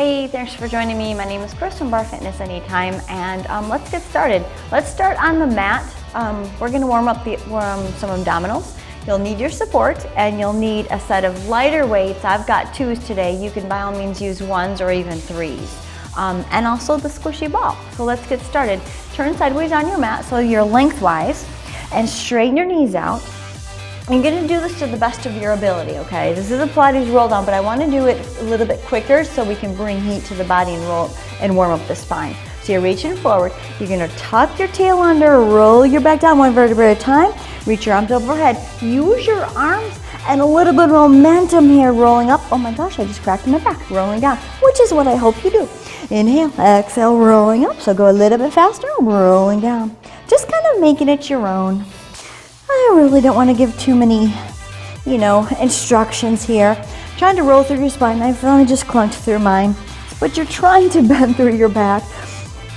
Hey, thanks for joining me. My name is Chris from Barre Fitness Anytime, and let's get started. Let's start on the mat. We're going to warm up some abdominals. You'll need your support, and you'll need a set of lighter weights. I've got 2s today. You can by all means use 1s or even 3s. And also the squishy ball. So let's get started. Turn sideways on your mat so you're lengthwise, and straighten your knees out. You're going to do this to the best of your ability, okay? This is a Pilates roll down, but I want to do it a little bit quicker so we can bring heat to the body and warm up the spine. So you're reaching forward. You're going to tuck your tail under, roll your back down one vertebrae at a time, reach your arms overhead. Use your arms and a little bit of momentum here, rolling up. Oh my gosh, I just cracked my back. Rolling down, which is what I hope you do. Inhale, exhale, rolling up. So go a little bit faster, rolling down. Just kind of making it your own. I really don't want to give too many, instructions here. Trying to roll through your spine. I've only just clunked through mine. But you're trying to bend through your back.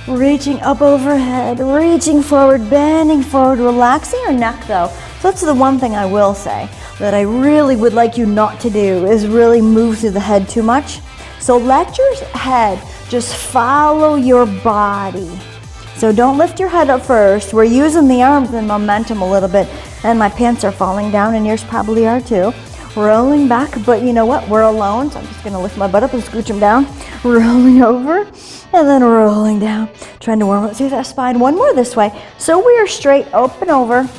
Reaching up overhead, reaching forward, bending forward, relaxing your neck though. So that's the one thing I will say that I really would like you not to do is really move through the head too much. So let your head just follow your body. So don't lift your head up first. We're using the arms and momentum a little bit, and my pants are falling down, and yours probably are too. Rolling back, but you know what? We're alone, so I'm just gonna lift my butt up and scooch them down. Rolling over, and then rolling down. Trying to warm up through that spine. One more this way. So we are straight, up and over,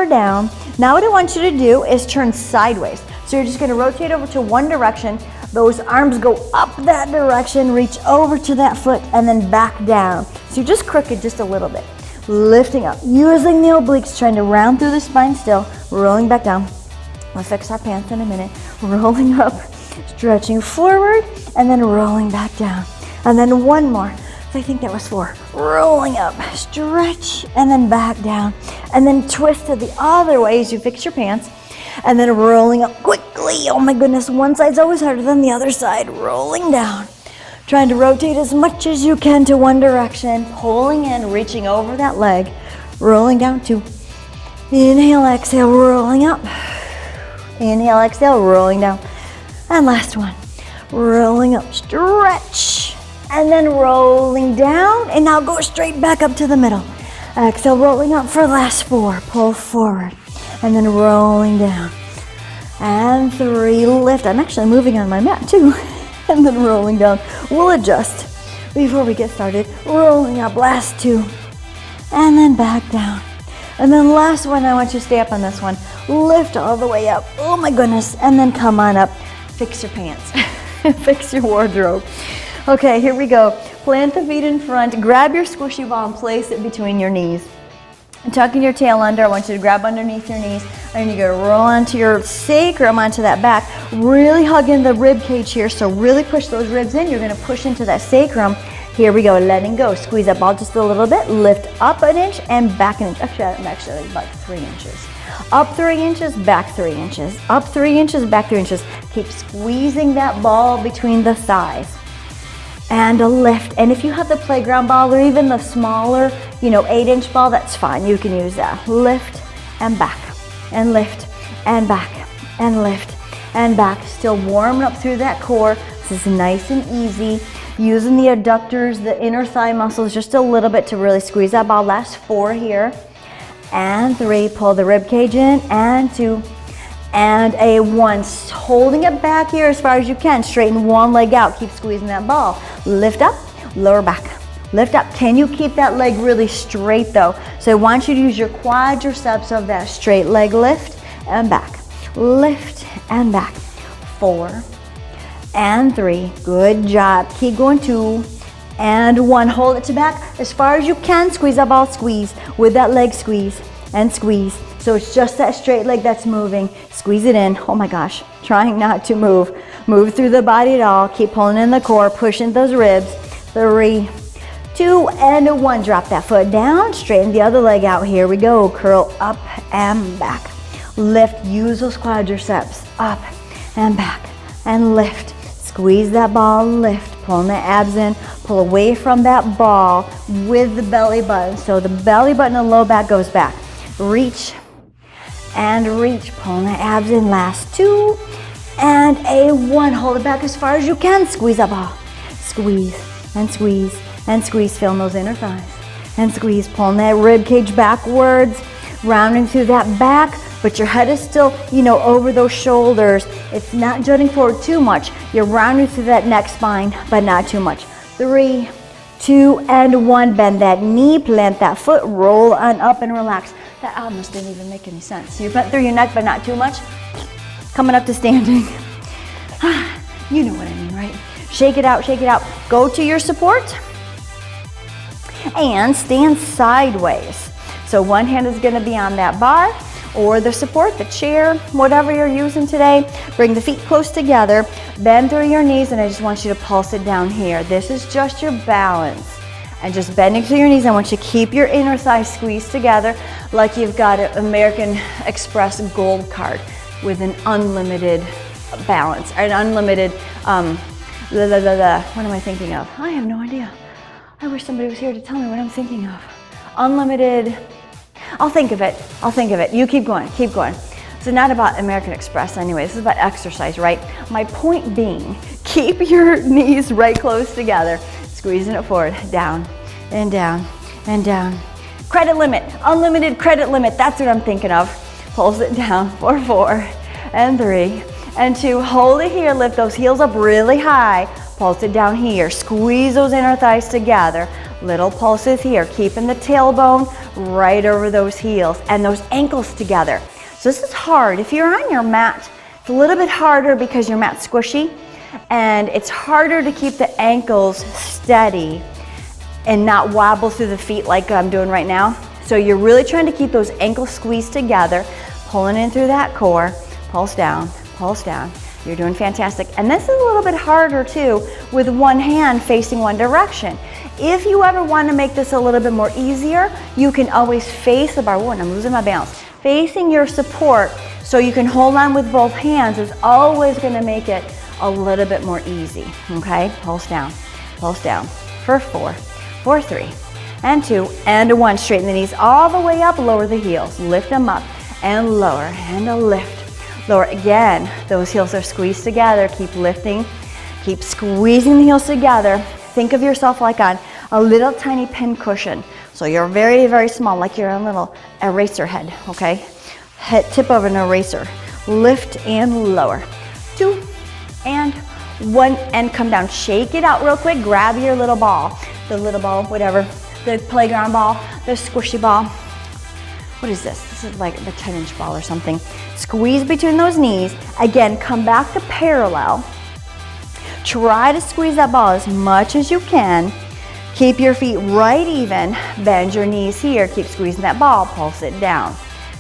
down. Now what I want you to do is turn sideways. So you're just gonna rotate over to one direction. Those arms go up that direction, reach over to that foot, and then back down. So you're just crooked just a little bit. Lifting up, using the obliques, trying to round through the spine still, rolling back down. We'll fix our pants in a minute. Rolling up, stretching forward, and then rolling back down. And then one more. I think that was 4. Rolling up, stretch, and then back down. And then twist to the other way as you fix your pants. And then rolling up quickly. Oh my goodness, one side's always harder than the other side. Rolling down. Trying to rotate as much as you can to one direction. Pulling in, reaching over that leg. Rolling down 2. Inhale, exhale, rolling up. Inhale, exhale, rolling down. And last one. Rolling up, stretch. And then rolling down. And now go straight back up to the middle. Exhale, rolling up for the last 4. Pull forward. And then rolling down. And 3, lift. I'm actually moving on my mat too. And then rolling down. We'll adjust before we get started. Rolling up, last 2. And then back down. And then last one, I want you to stay up on this one. Lift all the way up. Oh my goodness. And then come on up. Fix your pants. Fix your wardrobe. Okay, here we go. Plant the feet in front. Grab your squishy ball and place it between your knees. Tucking your tail under, I want you to grab underneath your knees, and you're gonna roll onto your sacrum, onto that back. Really hug in the rib cage here, so really push those ribs in. You're gonna push into that sacrum. Here we go, letting go. Squeeze that ball just a little bit. Lift up an inch and back an inch. Actually about 3 inches. Up 3 inches, back 3 inches. Up 3 inches, back 3 inches. Keep squeezing that ball between the thighs. And a lift. And if you have the playground ball or even the smaller, 8-inch ball, that's fine. You can use that. Lift and back, and lift and back, and lift and back. Still warming up through that core. This is nice and easy. Using the adductors, the inner thigh muscles just a little bit to really squeeze that ball. Last 4 here. And 3, pull the rib cage in, and 2. And a 1, holding it back here as far as you can. Straighten one leg out, keep squeezing that ball. Lift up, lower back, lift up. Can you keep that leg really straight though? So I want you to use your quadriceps of that straight leg. Lift and back, lift and back. 4 and 3, good job. Keep going. 2 and 1, hold it to back as far as you can. Squeeze that ball, squeeze with that leg, squeeze and squeeze. So it's just that straight leg that's moving. Squeeze it in. Oh my gosh, trying not to move. Move through the body at all. Keep pulling in the core, pushing those ribs. 3, 2, and 1. Drop that foot down, straighten the other leg out. Here we go. Curl up and back. Lift, use those quadriceps. Up and back, and lift. Squeeze that ball, lift. Pulling the abs in. Pull away from that ball with the belly button. So the belly button and low back goes back. Reach and reach, pulling the abs in. Last 2 and a 1. Hold it back as far as you can. Squeeze that ball. squeeze, and squeeze, and squeeze, feeling those inner thighs, and squeeze, pulling that rib cage backwards, rounding through that back, but your head is still, you know, over those shoulders. It's not jutting forward too much. You're rounding through that neck spine, but not too much. 3, 2, and 1. Bend that knee, plant that foot, roll on up and relax. That almost didn't even make any sense. You bent through your neck, but not too much. Coming up to standing. You know what I mean, right? Shake it out, shake it out. Go to your support and stand sideways. So one hand is gonna be on that bar or the support, the chair, whatever you're using today. Bring the feet close together, bend through your knees, and I just want you to pulse it down here. This is just your balance. And just bending through your knees, I want you to keep your inner thighs squeezed together like you've got an American Express Gold card with an unlimited balance, an unlimited, what am I thinking of? I have no idea. I wish somebody was here to tell me what I'm thinking of. Unlimited, I'll think of it. You keep going, keep going. So not about American Express anyway, this is about exercise, right? My point being, keep your knees right close together, squeezing it forward, down, and down, and down. Credit limit, unlimited credit limit, that's what I'm thinking of. Pulse it down for 4, and 3, and 2. Hold it here, lift those heels up really high. Pulse it down here, squeeze those inner thighs together. Little pulses here, keeping the tailbone right over those heels and those ankles together. So this is hard. If you're on your mat, it's a little bit harder because your mat's squishy and it's harder to keep the ankles steady and not wobble through the feet like I'm doing right now. So you're really trying to keep those ankles squeezed together, pulling in through that core, pulse down, pulse down. You're doing fantastic. And this is a little bit harder too with one hand facing one direction. If you ever want to make this a little bit more easier, you can always face the bar. Oh, and I'm losing my balance. Facing your support so you can hold on with both hands is always going to make it a little bit more easy. Okay, pulse down for 4, 4, 3, and 2, and 1. Straighten the knees all the way up, lower the heels, lift them up, and lower, and a lift. Lower again, those heels are squeezed together. Keep lifting, keep squeezing the heels together. Think of yourself like on a little tiny pin cushion. So you're very, very small, like you're a little eraser head, okay? Tip of an eraser. Lift and lower. 2 and 1, and come down. Shake it out real quick. Grab your little ball. The little ball, whatever. The playground ball, the squishy ball. What is this? This is like the 10-inch ball or something. Squeeze between those knees. Again, come back to parallel. Try to squeeze that ball as much as you can. Keep your feet right even. Bend your knees here. Keep squeezing that ball. Pulse it down.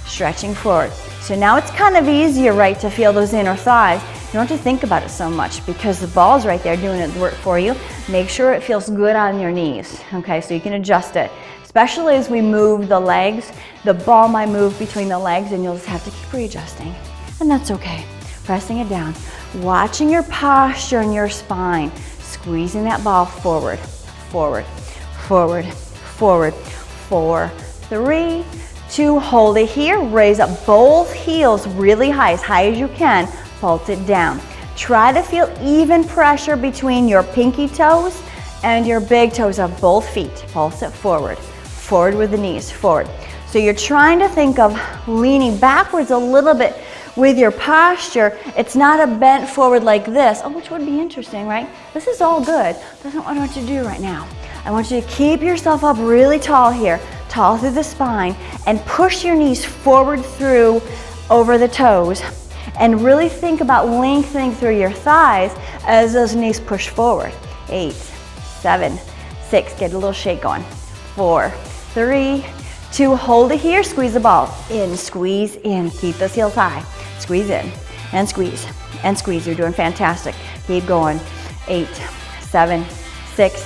Stretching forward. So now it's kind of easier, right, to feel those inner thighs. You don't have to think about it so much because the ball's right there doing the work for you. Make sure it feels good on your knees, okay, so you can adjust it. Especially as we move the legs, the ball might move between the legs and you'll just have to keep readjusting. And that's okay. Pressing it down. Watching your posture and your spine. Squeezing that ball forward, forward, forward, forward. 4, 3, 2, hold it here. Raise up both heels really high as you can. Pulse it down. Try to feel even pressure between your pinky toes and your big toes of both feet. Pulse it forward. Forward with the knees, forward. So you're trying to think of leaning backwards a little bit with your posture. It's not a bent forward like this, which would be interesting, right? This is all good. That's not what I want you to do right now. I want you to keep yourself up really tall here, tall through the spine, and push your knees forward through over the toes. And really think about lengthening through your thighs as those knees push forward. 8, 7, 6, get a little shake going. 4, 3, 2, hold it here, squeeze the ball. In, squeeze in, keep those heels high. Squeeze in, and squeeze, and squeeze. You're doing fantastic. Keep going. 8, 7, 6,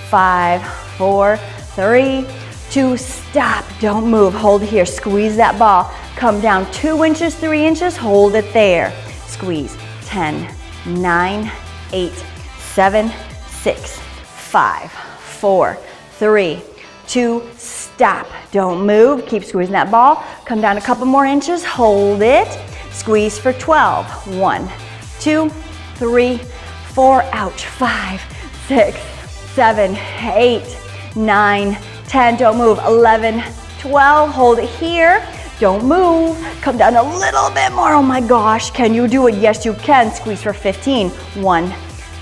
5, 4, 3, 2, stop, don't move. Hold it here, squeeze that ball. Come down 2 inches, 3 inches, hold it there. Squeeze. 10, 9, 8, 7, 6, 5, 4, 3, 2, stop. Don't move. Keep squeezing that ball. Come down a couple more inches. Hold it. Squeeze for 12. 1, 2, 3, 4. Ouch. 5, 6, 7, 8, 9, 10. Don't move. 11, 12. Hold it here. Don't move. Come down a little bit more. Oh my gosh. Can you do it? Yes, you can. Squeeze for 15. 1,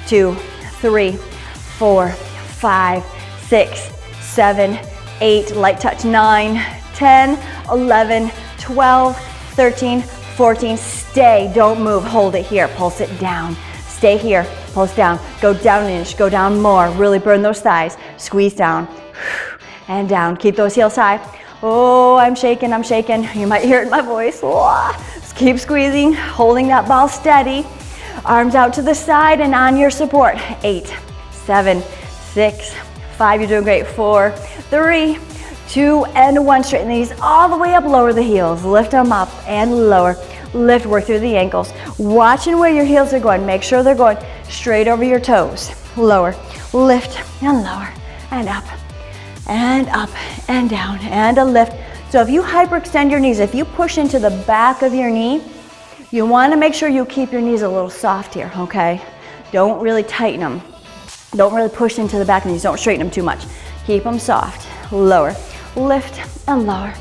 2, 3, 4, 5, 6, 7, 8. Light touch. 9, 10, 11, 12, 13, 14. Stay. Don't move. Hold it here. Pulse it down. Stay here. Pulse down. Go down an inch. Go down more. Really burn those thighs. Squeeze down and down. Keep those heels high. Oh, I'm shaking. I'm shaking. You might hear it in my voice. Just keep squeezing, holding that ball steady. Arms out to the side and on your support. 8, 7, 6, 5. You're doing great. 4, 3, 2, and 1. Straighten the knees all the way up. Lower the heels. Lift them up and lower. Lift, work through the ankles. Watching where your heels are going. Make sure they're going straight over your toes. Lower, lift, and lower, and up and down, and a lift. So if you hyperextend your knees, if you push into the back of your knee, you want to make sure you keep your knees a little soft here, okay? Don't really tighten them. Don't really push into the back of the knees. Don't straighten them too much. Keep them soft. Lower, lift, and lower.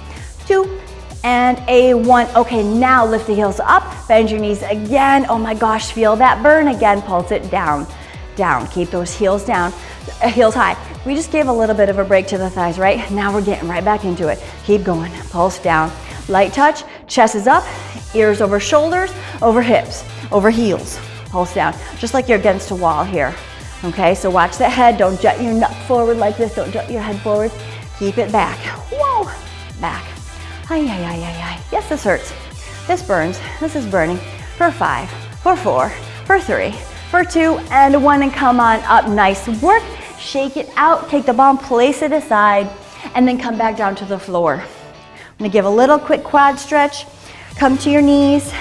2, and a 1. Okay, now lift the heels up. Bend your knees again. Oh my gosh, feel that burn again. Pulse it down, down. Keep those heels down, heels high. We just gave a little bit of a break to the thighs, right? Now we're getting right back into it. Keep going. Pulse down. Light touch. Chest is up. Ears over shoulders, over hips, over heels. Pulse down. Just like you're against a wall here. Okay, so watch the head. Don't jut your neck forward like this. Don't jut your head forward. Keep it back. Whoa. Back. Ay, ay, ay, ay, ay. Yes, this hurts. This burns. This is burning. For 5, for 4, for 3, for 2, and 1, and come on up. Nice work. Shake it out. Take the ball, place it aside, and then come back down to the floor. I'm gonna give a little quick quad stretch. Come to your knees,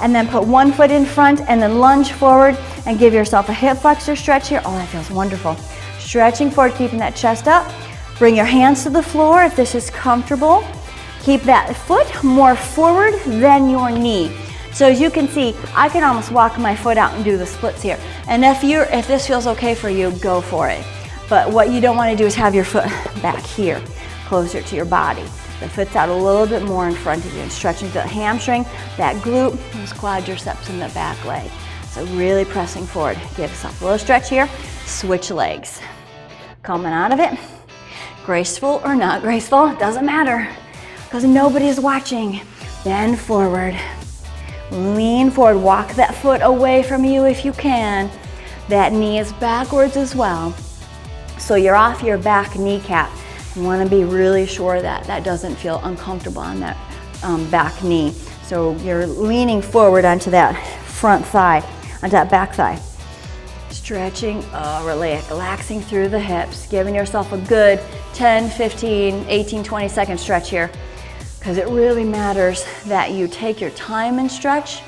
and then put one foot in front, and then lunge forward, and give yourself a hip flexor stretch here. Oh, that feels wonderful. Stretching forward, keeping that chest up. Bring your hands to the floor if this is comfortable. Keep that foot more forward than your knee. So as you can see, I can almost walk my foot out and do the splits here. And if this feels okay for you, go for it. But what you don't want to do is have your foot back here, closer to your body. The foot's out a little bit more in front of you and stretching the hamstring, that glute, those quadriceps in the back leg. So really pressing forward. Give yourself a little stretch here. Switch legs. Coming out of it. Graceful or not graceful, it doesn't matter because nobody's watching. Bend forward. Lean forward. Walk that foot away from you if you can. That knee is backwards as well. So you're off your back kneecap. You want to be really sure that that doesn't feel uncomfortable on that back knee. So you're leaning forward onto that front thigh, onto that back thigh. Stretching, relaxing through the hips, giving yourself a good 10, 15, 18, 20 second stretch here, because it really matters that you take your time and stretch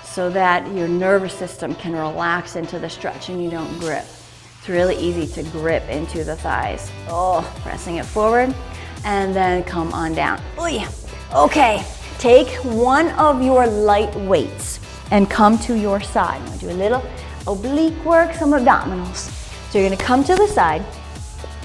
so that your nervous system can relax into the stretch and you don't grip. It's really easy to grip into the thighs. Oh, pressing it forward and then come on down. Oh yeah. Okay, take one of your light weights and come to your side. I'm gonna do a little oblique work, some abdominals. So you're gonna come to the side,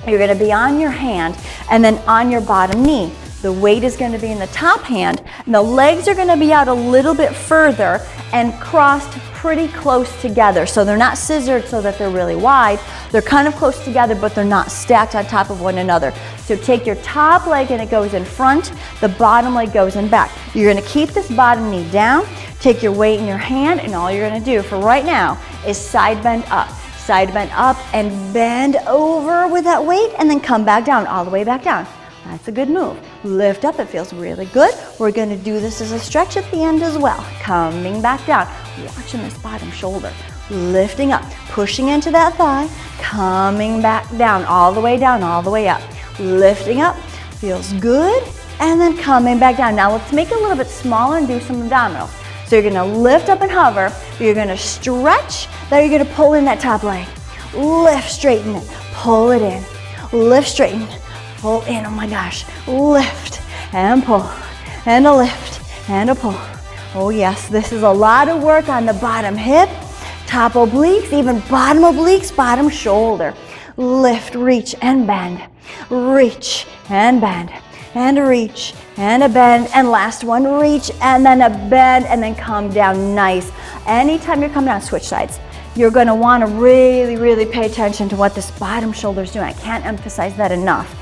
you're gonna be on your hand and then on your bottom knee. The weight is gonna be in the top hand and the legs are gonna be out a little bit further and crossed pretty close together. So they're not scissored so that they're really wide. They're kind of close together, but they're not stacked on top of one another. So take your top leg and it goes in front, the bottom leg goes in back. You're gonna keep this bottom knee down, take your weight in your hand, and all you're gonna do for right now is side bend up and bend over with that weight and then come back down, all the way back down. That's a good move. Lift up, it feels really good. We're gonna do this as a stretch at the end as well. Coming back down, watching this bottom shoulder. Lifting up, pushing into that thigh, coming back down, all the way down, all the way up. Lifting up, feels good, and then coming back down. Now let's make it a little bit smaller and do some abdominals. So you're gonna lift up and hover, you're gonna stretch, then you're gonna pull in that top leg. Lift, straighten it, pull it in. Lift, straighten, pull in, oh my gosh. Lift and pull, and a lift and a pull. Oh yes, this is a lot of work on the bottom hip. top obliques, even bottom obliques, bottom shoulder. Lift, reach, and bend. Reach, and bend. And reach, and a bend, and last one, reach, and then a bend, and then come down, nice. Anytime you're coming down, switch sides. You're gonna wanna really, really pay attention to what this bottom shoulder is doing. I can't emphasize that enough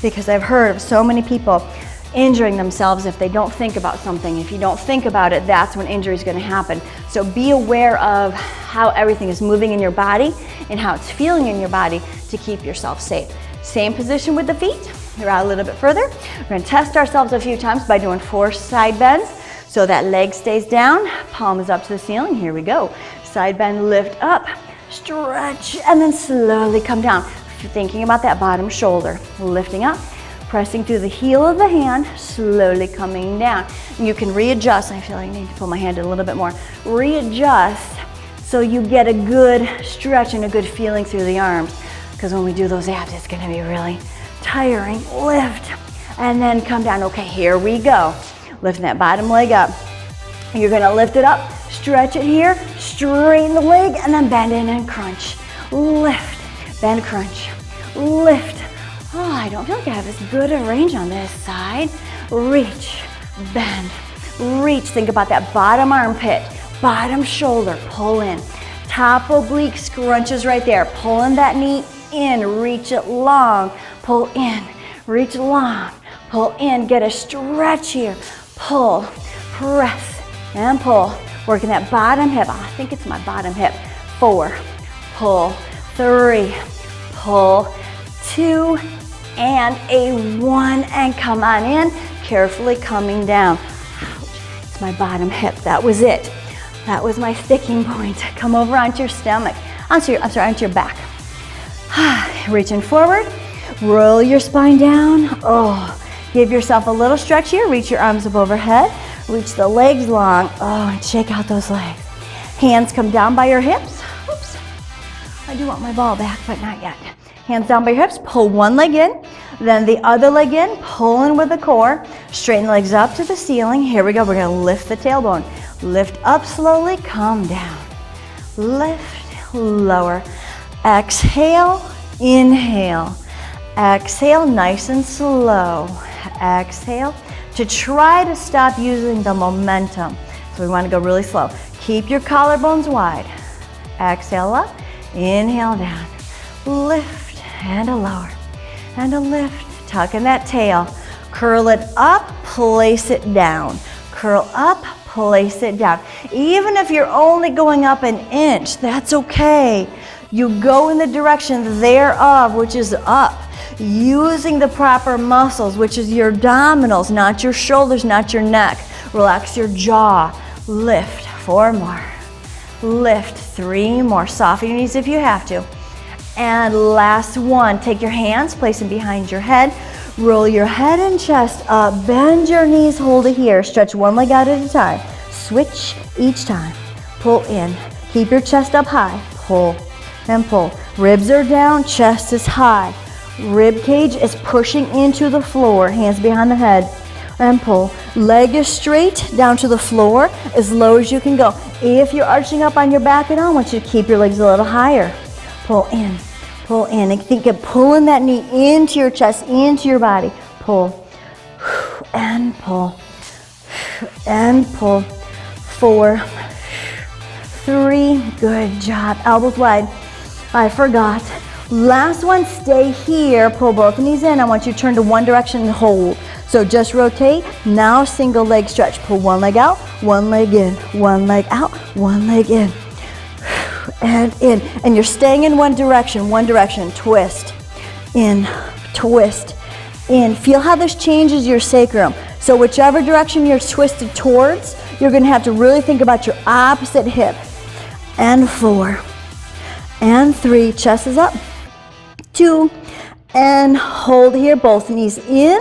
because I've heard of so many people injuring themselves if they don't think about something. If you don't think about it, that's when injury is gonna happen. So be aware of how everything is moving in your body and how it's feeling in your body to keep yourself safe. Same position with the feet. You're out a little bit further. We're gonna test ourselves a few times by doing 4 side bends. So that leg stays down, palm is up to the ceiling. Here we go. Side bend, lift up, stretch, and then slowly come down. If you're thinking about that bottom shoulder, lifting up, pressing through the heel of the hand, slowly coming down. And you can readjust. I feel like I need to pull my hand in a little bit more. Readjust so you get a good stretch and a good feeling through the arms. Because when we do those abs, it's gonna be really tiring. Lift, and then come down. Okay, here we go. Lifting that bottom leg up. You're gonna lift it up, stretch it here, straighten the leg, and then bend in and crunch. Lift, bend, crunch, lift. Oh, I don't feel like I have as good a range on this side. Reach, bend, reach. Think about that bottom armpit, bottom shoulder, pull in. Top oblique scrunches right there. Pulling that knee in, reach it long, pull in, reach long, pull in, get a stretch here, pull, press, and pull. Working that bottom hip. I think it's my bottom hip. 4, pull, 3, pull, 2, and a 1, and come on in, carefully coming down. Ouch, it's my bottom hip. That was it. That was my sticking point. Come over onto your stomach, onto your back. Reaching forward, roll your spine down. Oh, give yourself a little stretch here. Reach your arms up overhead. Reach the legs long. Oh, and shake out those legs. Hands come down by your hips. Oops. I do want my ball back, but not yet. Hands down by your hips. Pull one leg in, then the other leg in. Pull in with the core. Straighten the legs up to the ceiling. Here we go. We're going to lift the tailbone. Lift up slowly. Come down. Lift, lower. Exhale, inhale. Exhale, nice and slow. Exhale to try to stop using the momentum. So we want to go really slow. Keep your collarbones wide. Exhale up, inhale down. Lift and a lower and a lift. Tuck in that tail. Curl it up, place it down. Curl up, place it down. Even if you're only going up an inch, that's okay. You go in the direction thereof, which is up. Using the proper muscles, which is your abdominals, not your shoulders, not your neck. Relax your jaw. Lift, 4 more. Lift, 3 more. Soften your knees if you have to. And last one, take your hands, place them behind your head. Roll your head and chest up. Bend your knees, hold it here. Stretch one leg out at a time. Switch each time. Pull in. Keep your chest up high. Pull and pull. Ribs are down, chest is high. Rib cage is pushing into the floor. Hands behind the head and pull. Leg is straight down to the floor as low as you can go. If you're arching up on your back at all, I want you to keep your legs a little higher. Pull in, and think of pulling that knee into your chest, into your body. Pull and pull and pull. 4, 3, good job. Elbows wide. I forgot. Last one, stay here. Pull both knees in. I want you to turn to one direction and hold. So just rotate. Now single leg stretch. Pull one leg out, one leg in, one leg out, one leg in. And in. And you're staying in one direction. Twist. In. Twist. In. Feel how this changes your sacrum. So whichever direction you're twisted towards, you're going to have to really think about your opposite hip. And 4. And 3. Chest is up. 2. And hold here. Both knees in.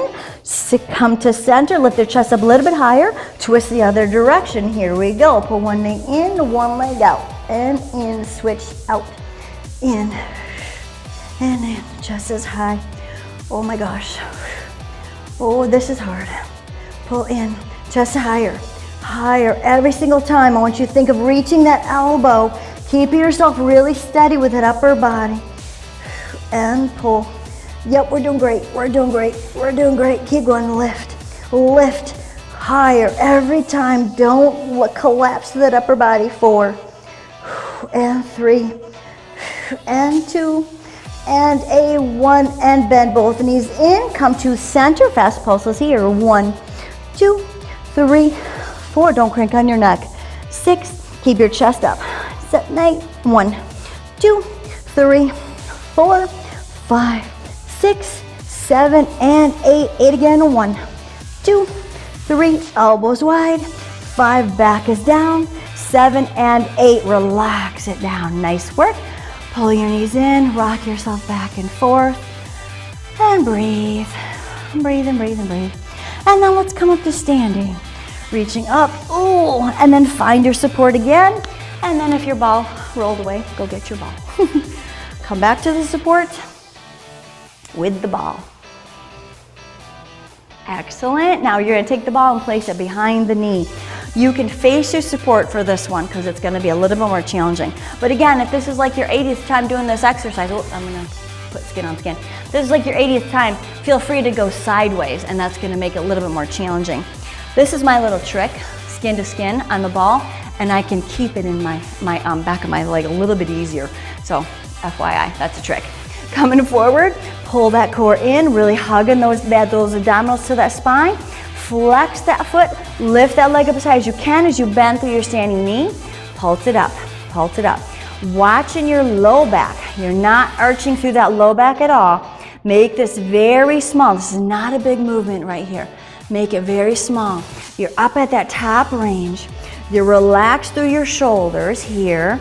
Come to center. Lift your chest up a little bit higher. Twist the other direction. Here we go. Pull one knee in, one leg out. And in. Switch out. In. And in. Chest is high. Oh my gosh. Oh, this is hard. Pull in. Chest higher. Higher. Every single time, I want you to think of reaching that elbow Keep yourself really steady with that upper body. And pull. Yep, we're doing great. We're doing great. We're doing great. Keep going. Lift. Lift higher every time. Don't collapse that upper body. 4 and 3 and 2 and a 1, and bend both knees in. Come to center. Fast pulses here. 1, 2, 3, 4. Don't crank on your neck. 6. Keep your chest up. 7, 8. 1, 2, 3, 4, 5, 6, 7, and 8. 8 again. 1, 2, 3. Elbows wide. 5. Back is down. 7 and 8. Relax it down. Nice work. Pull your knees in. Rock yourself back and forth. And breathe. Breathe and breathe and breathe. And then let's come up to standing. Reaching up. Ooh. And then find your support again. And then if your ball rolled away, go get your ball. Come back to the support with the ball. Excellent. Now you're going to take the ball and place it behind the knee. You can face your support for this one because it's going to be a little bit more challenging. But again, if this is like your 80th time doing this exercise, oh, I'm going to put skin on skin. If this is like your 80th time, feel free to go sideways, and that's going to make it a little bit more challenging. This is my little trick, skin to skin on the ball, and I can keep it in my back of my leg a little bit easier. So FYI, that's a trick. Coming forward, pull that core in, really hugging those abdominals to that spine. Flex that foot, lift that leg up as high as you can as you bend through your standing knee. Pulse it up, pulse it up. Watching your low back. You're not arching through that low back at all. Make this very small. This is not a big movement right here. Make it very small. You're up at that top range. You're relaxed through your shoulders here.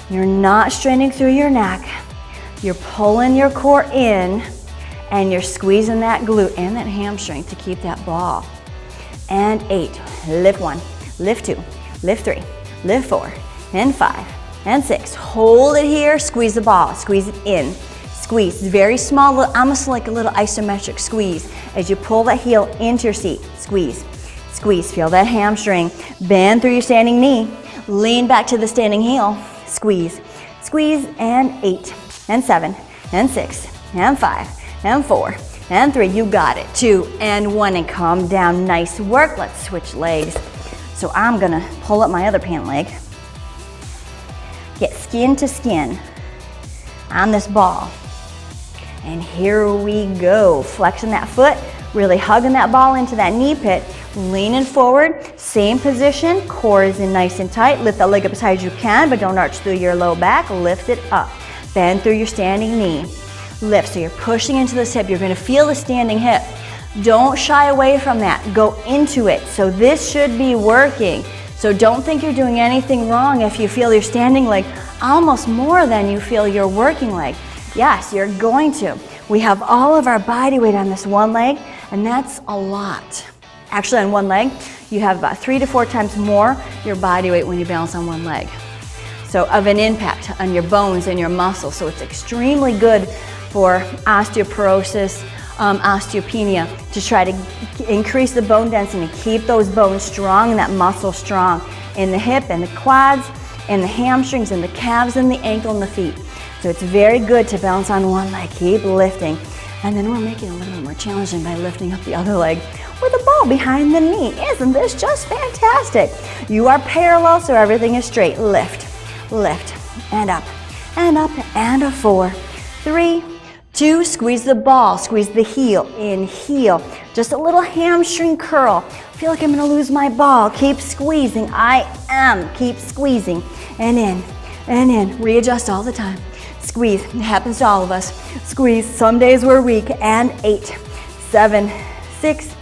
You're not straining through your neck. You're pulling your core in, and you're squeezing that glute and that hamstring to keep that ball. And 8, lift 1, lift 2, lift 3, lift 4, and 5, and 6. Hold it here, squeeze the ball, squeeze it in. Squeeze, very small, almost like a little isometric squeeze as you pull that heel into your seat. Squeeze, squeeze, feel that hamstring. Bend through your standing knee, lean back to the standing heel. Squeeze, squeeze, and 8, and 7, and 6, and 5, and 4, and 3. You got it. 2 and 1, and calm down. Nice work. Let's switch legs. So I'm gonna pull up my other pant leg. Get skin to skin on this ball. And here we go. Flexing that foot, really hugging that ball into that knee pit. Leaning forward, same position. Core is in nice and tight. Lift that leg up as high as you can, but don't arch through your low back. Lift it up. Bend through your standing knee. Lift, so you're pushing into this hip. You're gonna feel the standing hip. Don't shy away from that. Go into it. So this should be working. So don't think you're doing anything wrong if you feel your standing leg almost more than you feel your working leg. Yes, you're going to. We have all of our body weight on this one leg, and that's a lot. Actually, on one leg, you have about 3 to 4 times more your body weight when you balance on one leg. So of an impact on your bones and your muscles. So it's extremely good for osteoporosis, osteopenia, to try to increase the bone density and keep those bones strong and that muscle strong in the hip and the quads and the hamstrings and the calves and the ankle and the feet. So it's very good to balance on one leg. Keep lifting. And then we're making it a little bit more challenging by lifting up the other leg with a ball behind the knee. Isn't this just fantastic? You are parallel, so everything is straight. Lift, lift, and up, and up, and a 4, 3, 2, squeeze the ball, squeeze the heel, in, heel. Just a little hamstring curl. I feel like I'm gonna lose my ball. Keep squeezing, keep squeezing. And in, readjust all the time. Squeeze, it happens to all of us. Squeeze, some days we're weak. And 8, 7, 6,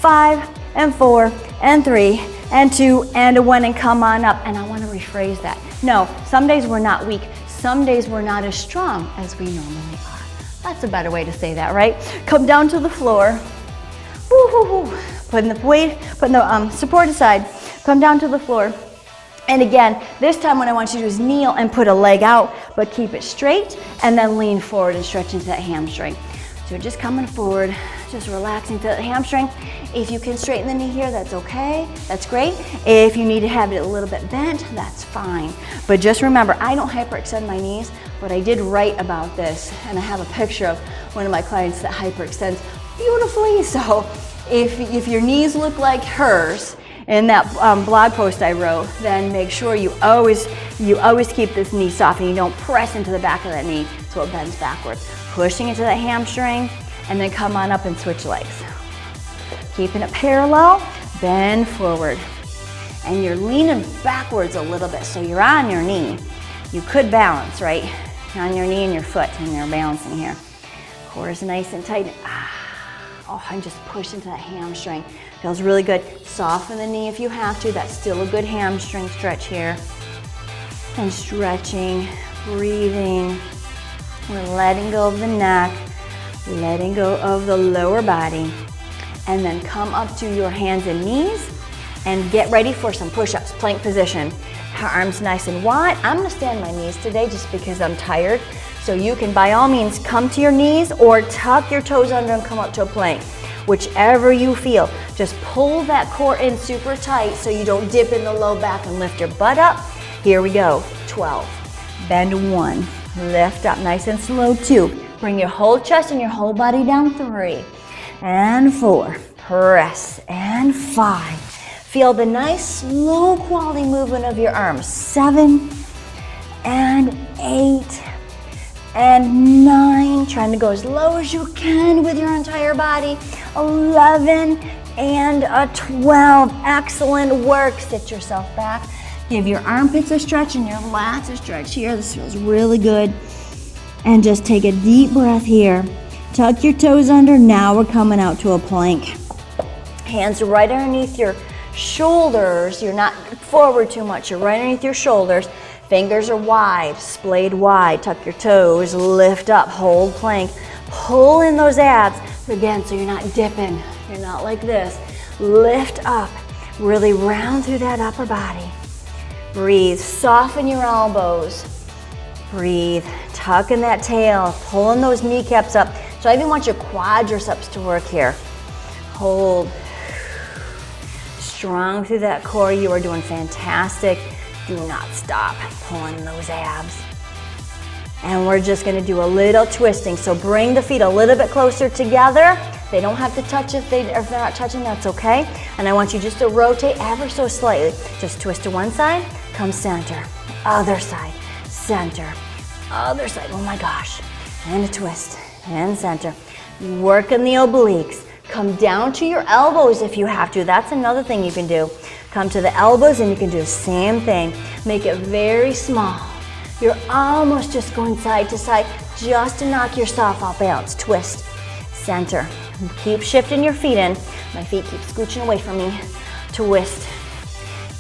5, and 4, and 3, and 2, and a 1, and come on up. And I wanna rephrase that. No, some days we're not weak. Some days we're not as strong as we normally are. That's a better way to say that, right? Come down to the floor. Woo-hoo-hoo. Putting the weight, putting the support aside. Come down to the floor. And again, this time what I want you to do is kneel and put a leg out, but keep it straight, and then lean forward and stretch into that hamstring. So just coming forward, just relaxing to the hamstring. If you can straighten the knee here, that's okay, that's great. If you need to have it a little bit bent, that's fine. But just remember, I don't hyperextend my knees, but I did write about this, and I have a picture of one of my clients that hyperextends beautifully. So if your knees look like hers in that blog post I wrote, then make sure you always keep this knee soft and you don't press into the back of that knee so it bends backwards. Pushing into that hamstring, and then come on up and switch legs. Keeping it parallel, bend forward. And you're leaning backwards a little bit, so you're on your knee. You could balance, right? On your knee and your foot, and you're balancing here. Core is nice and tight. Oh, and just push into that hamstring. Feels really good. Soften the knee if you have to. That's still a good hamstring stretch here. And stretching, breathing. We're letting go of the neck, letting go of the lower body. And then come up to your hands and knees and get ready for some push-ups, plank position. Arms nice and wide. I'm gonna stand my knees today just because I'm tired. So you can, by all means, come to your knees or tuck your toes under and come up to a plank. Whichever you feel. Just pull that core in super tight so you don't dip in the low back and lift your butt up. Here we go, 12. Bend 1, lift up nice and slow, 2. Bring your whole chest and your whole body down, 3. And 4, press, and 5. Feel the nice, slow quality movement of your arms, 7, and 8, and 9, trying to go as low as you can with your entire body, 11, and a 12, excellent work. Sit yourself back, give your armpits a stretch and your lats a stretch here. This feels really good. And just take a deep breath here. Tuck your toes under. Now we're coming out to a plank. Hands right underneath your shoulders. You're not forward too much. You're right underneath your shoulders. Fingers are wide, splayed wide. Tuck your toes, lift up, hold plank. Pull in those abs. Again, so you're not dipping. You're not like this. Lift up. Really round through that upper body. Breathe. Soften your elbows. Breathe. Tuck in that tail. Pulling those kneecaps up. So I even want your quadriceps to work here. Hold. Strong through that core. You are doing fantastic. Do not stop pulling those abs. And we're just gonna do a little twisting. So bring the feet a little bit closer together. They don't have to touch if they're not touching, that's okay. And I want you just to rotate ever so slightly. Just twist to one side, come center. Other side, center. Other side, oh my gosh. And a twist, and center. Working the obliques. Come down to your elbows if you have to. That's another thing you can do. Come to the elbows and you can do the same thing. Make it very small. You're almost just going side to side just to knock yourself off balance. Twist, center. Keep shifting your feet in. My feet keep scooching away from me. Twist,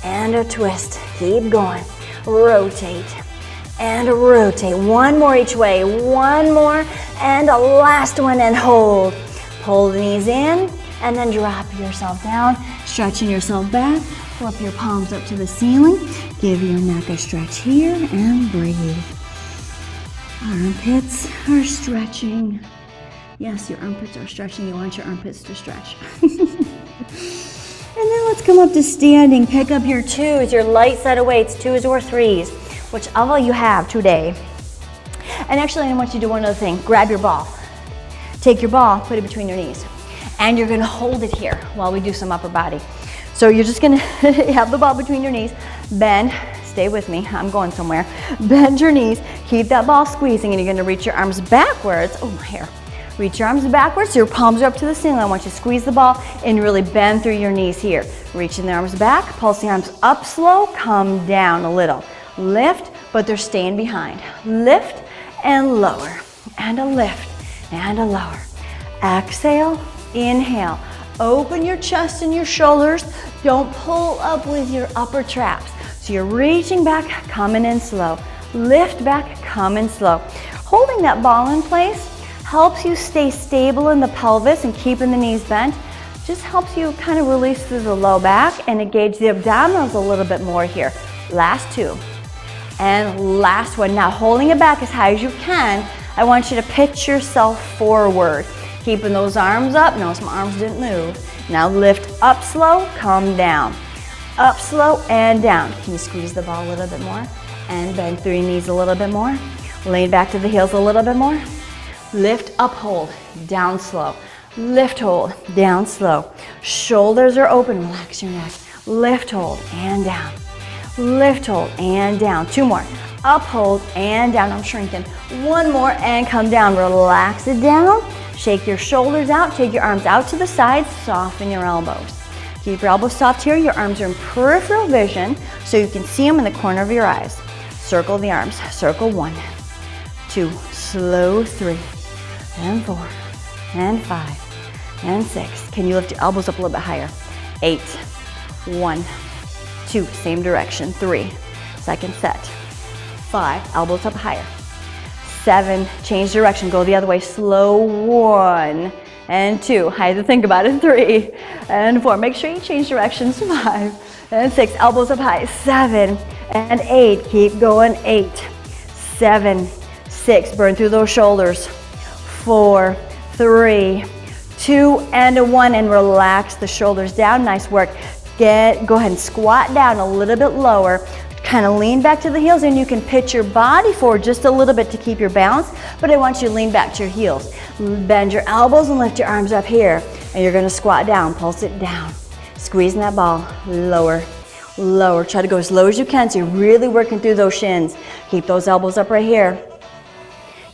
and a twist. Keep going. Rotate, and a rotate. One more each way. One more, and a last one, and hold. Pull the knees in, and then drop yourself down, stretching yourself back. Flip your palms up to the ceiling. Give your neck a stretch here, and breathe. Armpits are stretching. Yes, your armpits are stretching. You want your armpits to stretch. And then let's come up to standing. Pick up your 2s, your light set of weights, 2s or 3s, whichever you have today. And actually, I want you to do one other thing. Grab your ball. Take your ball, put it between your knees. And you're gonna hold it here while we do some upper body. So you're just gonna have the ball between your knees, bend, stay with me, I'm going somewhere. Bend your knees, keep that ball squeezing, and you're gonna reach your arms backwards. Oh, my hair. Reach your arms backwards, so your palms are up to the ceiling. I want you to squeeze the ball and really bend through your knees here. Reaching the arms back, pulse the arms up slow, come down a little. Lift, but they're staying behind. Lift and lower, and a lift, and a lower. Exhale, inhale. Open your chest and your shoulders. Don't pull up with your upper traps. So you're reaching back, coming in slow. Lift back, come in slow. Holding that ball in place helps you stay stable in the pelvis and keeping the knees bent. Just helps you kind of release through the low back and engage the abdominals a little bit more here. Last 2. And last one. Now holding it back as high as you can, I want you to pitch yourself forward. Keeping those arms up. Notice my arms didn't move. Now lift up slow, come down. Up slow and down. Can you squeeze the ball a little bit more? And bend through your knees a little bit more. Lean back to the heels a little bit more. Lift, up, hold, down slow. Lift, hold, down slow. Shoulders are open, relax your neck. Lift, hold, and down. Lift, hold, and down. 2 more. Up, hold, and down. I'm shrinking. 1 more, and come down. Relax it down. Shake your shoulders out. Take your arms out to the sides. Soften your elbows. Keep your elbows soft here. Your arms are in peripheral vision, so you can see them in the corner of your eyes. Circle the arms. Circle 1, 2, slow 3, and 4, and 5, and 6. Can you lift your elbows up a little bit higher? 8, 1, 2, same direction, 3, second set, 5, elbows up higher, 7, change direction, go the other way, slow, 1, and 2, I had to think about it, 3, and 4, make sure you change directions, 5, and 6, elbows up high, 7, and 8, keep going, 8, 7, 6, burn through those shoulders, 4, 3, 2, and 1, and relax the shoulders down, nice work. Go ahead and squat down a little bit lower, kind of lean back to the heels, and you can pitch your body forward just a little bit to keep your balance, but I want you to lean back to your heels. Bend your elbows and lift your arms up here, and you're gonna squat down, pulse it down. Squeezing that ball, lower, lower. Try to go as low as you can, so you're really working through those shins. Keep those elbows up right here.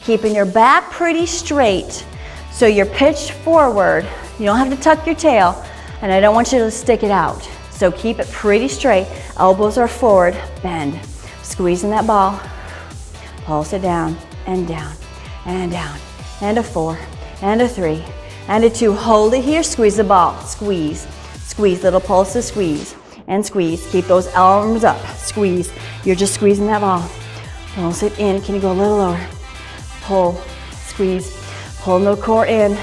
Keeping your back pretty straight, so you're pitched forward. You don't have to tuck your tail, and I don't want you to stick it out. So keep it pretty straight. Elbows are forward, bend. Squeezing that ball. Pulse it down, and down, and down. And a 4, and a 3, and a 2. Hold it here, squeeze the ball. Squeeze, squeeze, little pulses, squeeze, and squeeze. Keep those arms up, squeeze. You're just squeezing that ball. Pulse it in, can you go a little lower? Pull, squeeze, pull the core in.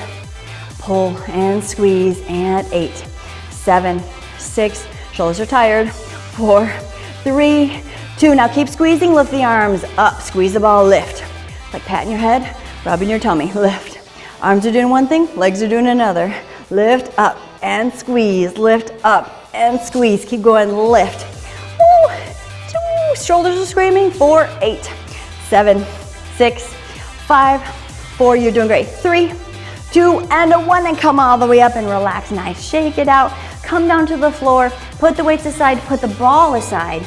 Pull and squeeze, and 8, 7, 6, shoulders are tired, 4, 3, 2. Now keep squeezing, lift the arms up, squeeze the ball, lift. Like patting your head, rubbing your tummy, lift. Arms are doing one thing, legs are doing another. Lift up and squeeze, lift up and squeeze. Keep going, lift. 2, shoulders are screaming, 4, 8, 7, 6, 5, 4, you're doing great. 3, 2, and a 1, and come all the way up and relax. Nice, shake it out. Come down to the floor, put the weights aside, put the ball aside.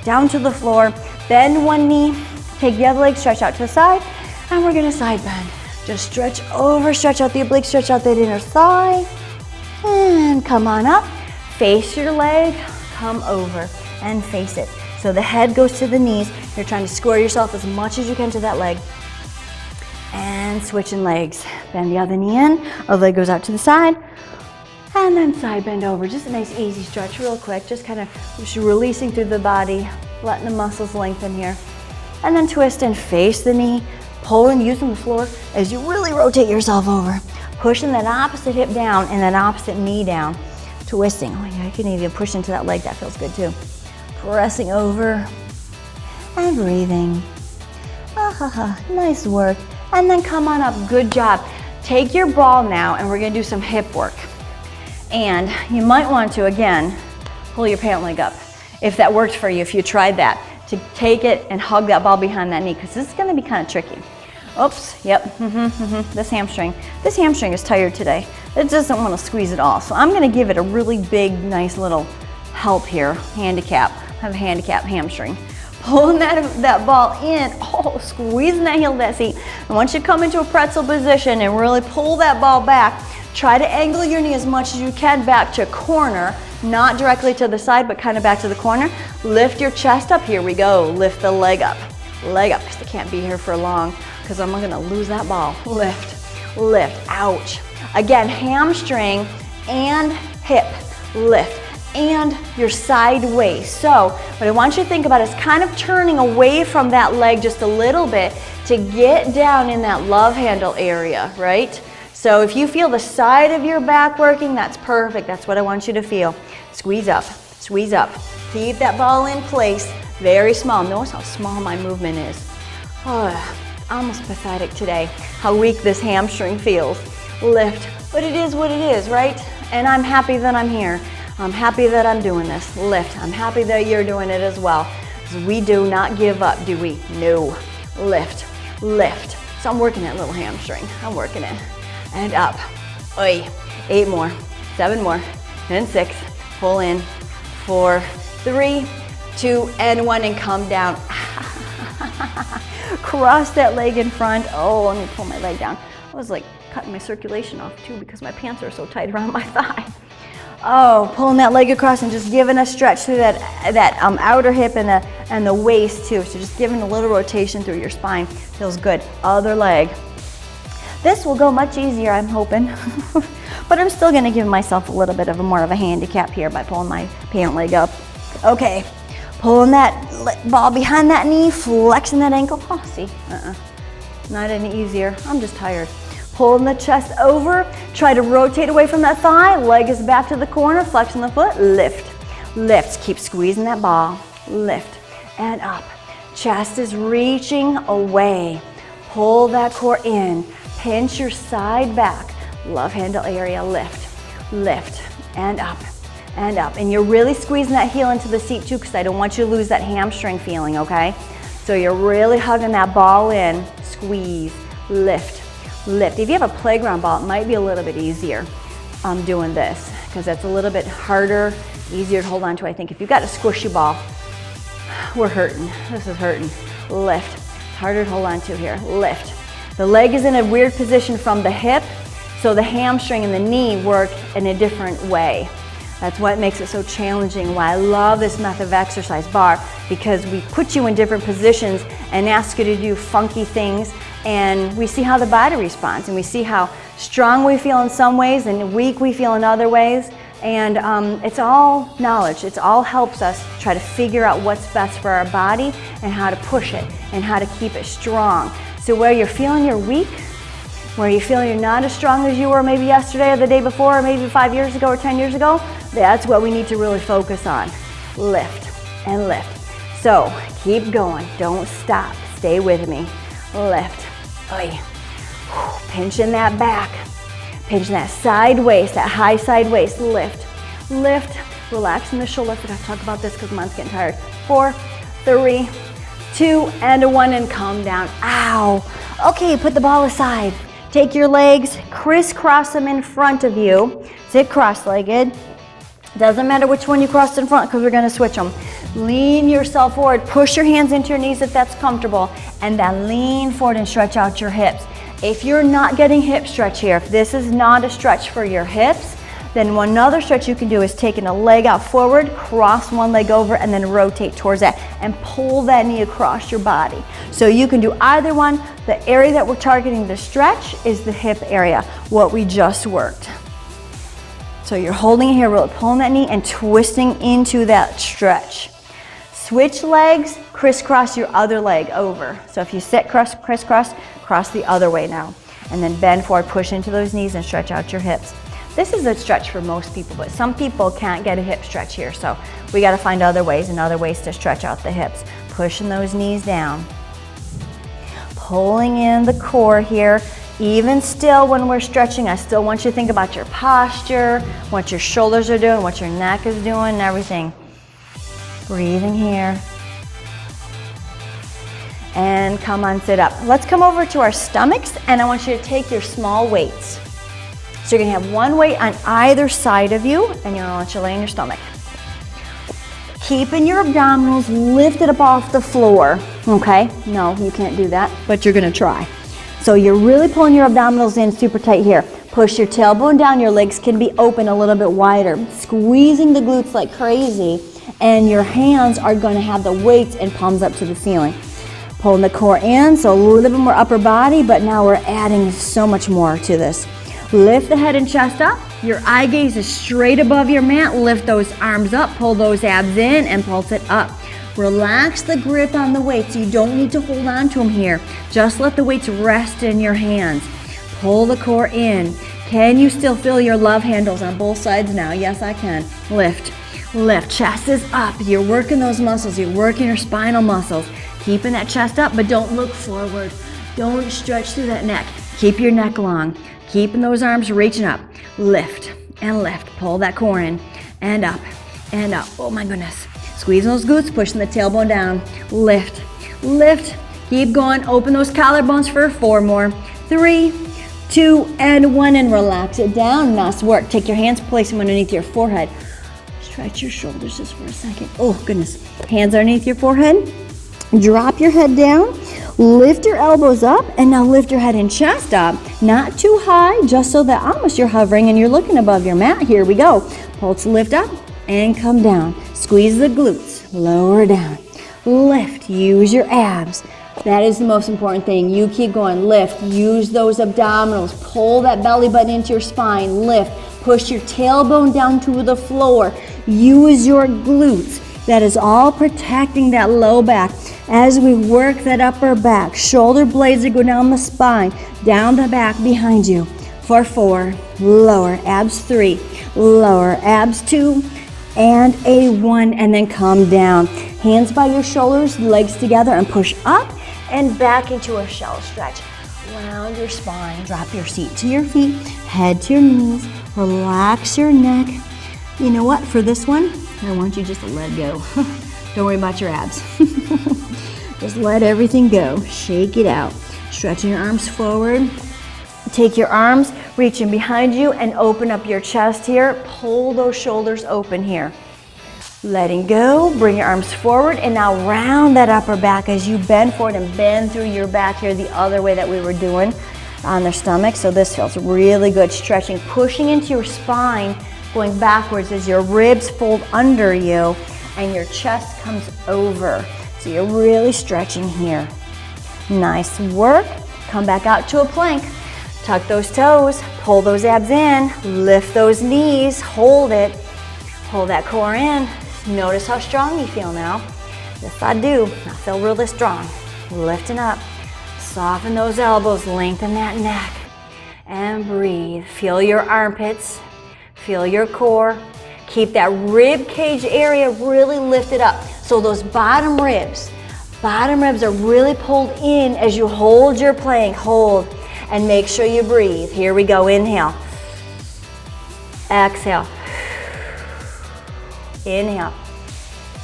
Down to the floor, bend one knee, take the other leg, stretch out to the side, and we're gonna side bend. Just stretch over, stretch out the oblique, stretch out that inner thigh, and come on up. Face your leg, come over, and face it. So the head goes to the knees. You're trying to square yourself as much as you can to that leg. And switching legs. Bend the other knee in, other leg goes out to the side, and then side bend over. Just a nice easy stretch real quick, just kind of releasing through the body, letting the muscles lengthen here. And then twist and face the knee, pulling, using the floor as you really rotate yourself over. Pushing that opposite hip down and that opposite knee down. Twisting, oh yeah, you can even push into that leg, that feels good too. Pressing over and breathing. Nice work. And then come on up, good job. Take your ball now and we're gonna do some hip work. And you might want to, again, pull your pant leg up. If that worked for you, if you tried that, to take it and hug that ball behind that knee, because this is gonna be kind of tricky. Oops, yep, this hamstring is tired today. It doesn't wanna squeeze at all. So I'm gonna give it a really big, nice little help here, handicap. I have a handicap hamstring. Pulling that ball in, squeezing that heel of that seat. And once you come into a pretzel position and really pull that ball back, try to angle your knee as much as you can back to corner, not directly to the side, but kind of back to the corner. Lift your chest up, here we go. Lift the leg up, because I can't be here for long, because I'm gonna lose that ball. Lift, lift, ouch. Again, hamstring and hip, lift. And your side waist. So what I want you to think about is kind of turning away from that leg just a little bit to get down in that love handle area, right? So if you feel the side of your back working, that's perfect. That's what I want you to feel. Squeeze up, squeeze up. Keep that ball in place, very small. Notice how small my movement is. Oh, almost pathetic today, how weak this hamstring feels. lift. But it is what it is, right? And I'm happy that I'm here. I'm happy that I'm doing this. Lift. I'm happy that you're doing it as well. Because we do not give up, do we? No. Lift, lift. So I'm working that little hamstring. I'm working it. And up. Oi. 8 more. 7 more. And 6. Pull in. 4, 3, 2, and 1, and come down. Cross that leg in front. Oh, let me pull my leg down. I was like cutting my circulation off too because my pants are so tight around my thigh. Oh, pulling that leg across and just giving a stretch through that outer hip and the waist too. So just giving a little rotation through your spine. Feels good. Other leg. This will go much easier, I'm hoping. But I'm still gonna give myself a little bit of more of a handicap here by pulling my pant leg up. Okay, pulling that ball behind that knee, flexing that ankle. Oh, see, not any easier. I'm just tired. Pulling the chest over, try to rotate away from that thigh, leg is back to the corner, flexing the foot, lift, lift. Keep squeezing that ball, lift, and up. Chest is reaching away. Pull that core in, pinch your side back. Love handle area, lift, lift, and up, and up. And you're really squeezing that heel into the seat too, because I don't want you to lose that hamstring feeling, okay? So you're really hugging that ball in, squeeze, lift, lift. If you have a playground ball, it might be a little bit easier doing this, because that's a little bit harder, easier to hold on to, I think. If you've got a squishy ball, we're hurting. This is hurting. Lift. It's harder to hold on to here. Lift. The leg is in a weird position from the hip, so the hamstring and the knee work in a different way. That's what makes it so challenging, why I love this method of exercise, barre, because we put you in different positions and ask you to do funky things, and we see how the body responds, and we see how strong we feel in some ways and weak we feel in other ways. And it's all knowledge. It all helps us try to figure out what's best for our body and how to push it and how to keep it strong. So where you're feeling you're weak, where you feel you're not as strong as you were maybe yesterday or the day before or maybe 5 years ago or 10 years ago, that's what we need to really focus on. Lift and lift. So keep going, don't stop, stay with me. Lift, Oy. Pinching that back, pinching that side waist, that high side waist, lift, lift, relaxing the shoulder. I forgot to talk about this because mine's getting tired. 4, 3, 2, and 1, and come down. Ow. Okay, put the ball aside. Take your legs, crisscross them in front of you. Sit cross-legged. Doesn't matter which one you crossed in front because we're gonna switch them. Lean yourself forward. Push your hands into your knees if that's comfortable. And then lean forward and stretch out your hips. If you're not getting hip stretch here, if this is not a stretch for your hips, then one other stretch you can do is taking a leg out forward, cross one leg over, and then rotate towards that and pull that knee across your body. So you can do either one. The area that we're targeting to stretch is the hip area, what we just worked. So you're holding it here, really pulling that knee and twisting into that stretch. Switch legs, crisscross your other leg over. So if you sit crisscross, cross the other way now. And then bend forward, push into those knees and stretch out your hips. This is a stretch for most people, but some people can't get a hip stretch here. So we gotta find other ways and other ways to stretch out the hips. Pushing those knees down. Pulling in the core here. Even still when we're stretching, I still want you to think about your posture, what your shoulders are doing, what your neck is doing, and everything. Breathing here. And come on, sit up. Let's come over to our stomachs, and I want you to take your small weights. So you're gonna have one weight on either side of you, and you're gonna let you lay on your stomach. Keeping your abdominals lifted up off the floor, okay? No, you can't do that, but you're gonna try. So you're really pulling your abdominals in super tight here. Push your tailbone down, your legs can be open a little bit wider. Squeezing the glutes like crazy, and your hands are gonna have the weights and palms up to the ceiling. Pulling the core in, so a little bit more upper body, but now we're adding so much more to this. Lift the head and chest up. Your eye gaze is straight above your mat. Lift those arms up, pull those abs in, and pulse it up. Relax the grip on the weights. You don't need to hold on to them here. Just let the weights rest in your hands. Pull the core in. Can you still feel your love handles on both sides now? Yes, I can. Lift, lift. Chest is up. You're working those muscles. You're working your spinal muscles. Keeping that chest up, but don't look forward. Don't stretch through that neck. Keep your neck long. Keeping those arms reaching up. Lift and lift. Pull that core in and up and up. Oh my goodness. Squeezing those glutes, pushing the tailbone down. Lift, lift. Keep going. Open those collarbones for 4 more. 3, 2, and 1, and relax it down. Nice work. Take your hands, place them underneath your forehead. Stretch your shoulders just for a second. Oh goodness. Hands underneath your forehead. Drop your head down. Lift your elbows up, and now lift your head and chest up. Not too high, just so that almost you're hovering and you're looking above your mat. Here we go. Pulse lift up and come down. Squeeze the glutes. Lower down. Lift. Use your abs. That is the most important thing. You keep going. Lift. Use those abdominals. Pull that belly button into your spine. Lift. Push your tailbone down to the floor. Use your glutes. That is all protecting that low back as we work that upper back. Shoulder blades that go down the spine, down the back behind you. For 4, lower, abs 3, lower, abs 2, and a 1, and then come down. Hands by your shoulders, legs together, and push up and back into a shell stretch. Round your spine, drop your seat to your feet, head to your knees, relax your neck. You know what, for this one, I want you just to let go. Don't worry about your abs. Just let everything go. Shake it out. Stretching your arms forward. Take your arms, reach in behind you, and open up your chest here. Pull those shoulders open here. Letting go, bring your arms forward, and now round that upper back as you bend forward and bend through your back here the other way that we were doing on their stomach. So this feels really good. Stretching, pushing into your spine, going backwards as your ribs fold under you and your chest comes over. So you're really stretching here. Nice work. Come back out to a plank. Tuck those toes, pull those abs in, lift those knees, hold it, hold that core in. Notice how strong you feel now. Yes, I do. I feel really strong. Lifting up. Soften those elbows, lengthen that neck, and breathe. Feel your armpits, feel your core. Keep that rib cage area really lifted up. So those bottom ribs are really pulled in as you hold your plank. Hold. And make sure you breathe. Here we go. Inhale. Exhale. Inhale.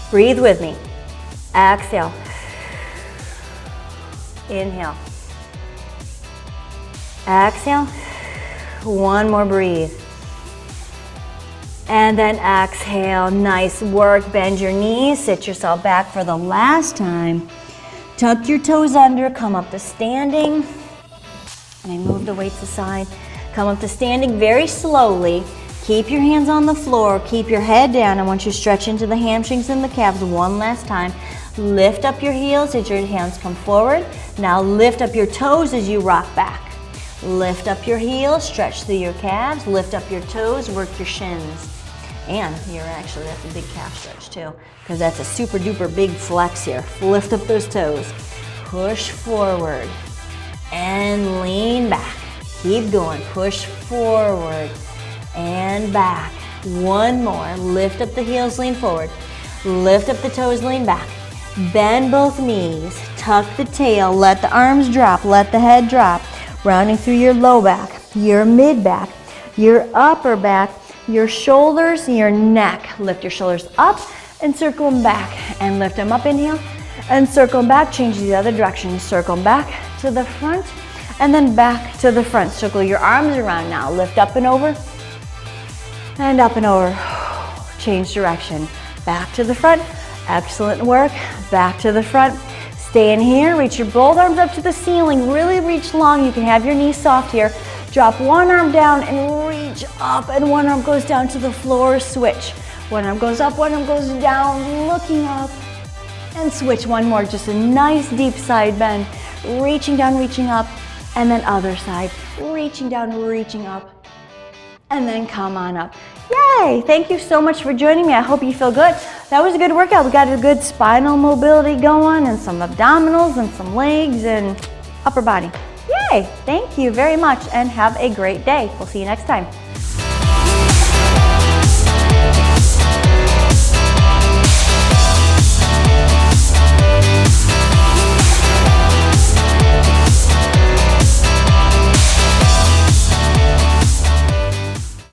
Breathe with me. Exhale. Inhale. Exhale. One more breathe. And then exhale. Nice work. Bend your knees. Sit yourself back for the last time. Tuck your toes under. Come up to standing. And I move the weights aside. Come up to standing very slowly. Keep your hands on the floor. Keep your head down. I want you to stretch into the hamstrings and the calves one last time. Lift up your heels as your hands come forward. Now lift up your toes as you rock back. Lift up your heels, stretch through your calves. Lift up your toes, work your shins. And that's a big calf stretch too, because that's a super duper big flex here. Lift up those toes. Push forward. And lean back. Keep going. Push forward and back. One more. Lift up the heels, lean forward. Lift up the toes, lean back. Bend both knees. Tuck the tail. Let the arms drop. Let the head drop. Rounding through your low back, your mid back, your upper back, your shoulders, your neck. Lift your shoulders up and circle them back. And lift them up, inhale. And circle them back. Change the other direction. Circle them back to the front and then back to the front. Circle your arms around now. Lift up and over and up and over. Change direction. Back to the front. Excellent work. Back to the front. Stay in here. Reach your both arms up to the ceiling. Really reach long. You can have your knees soft here. Drop one arm down and reach up, and one arm goes down to the floor. Switch. One arm goes up, one arm goes down, looking up. And switch one more, just a nice deep side bend. Reaching down, reaching up, and then other side. Reaching down, reaching up, and then come on up. Yay! Thank you so much for joining me. I hope you feel good. That was a good workout. We got a good spinal mobility going and some abdominals and some legs and upper body. Yay! Thank you very much and have a great day. We'll see you next time.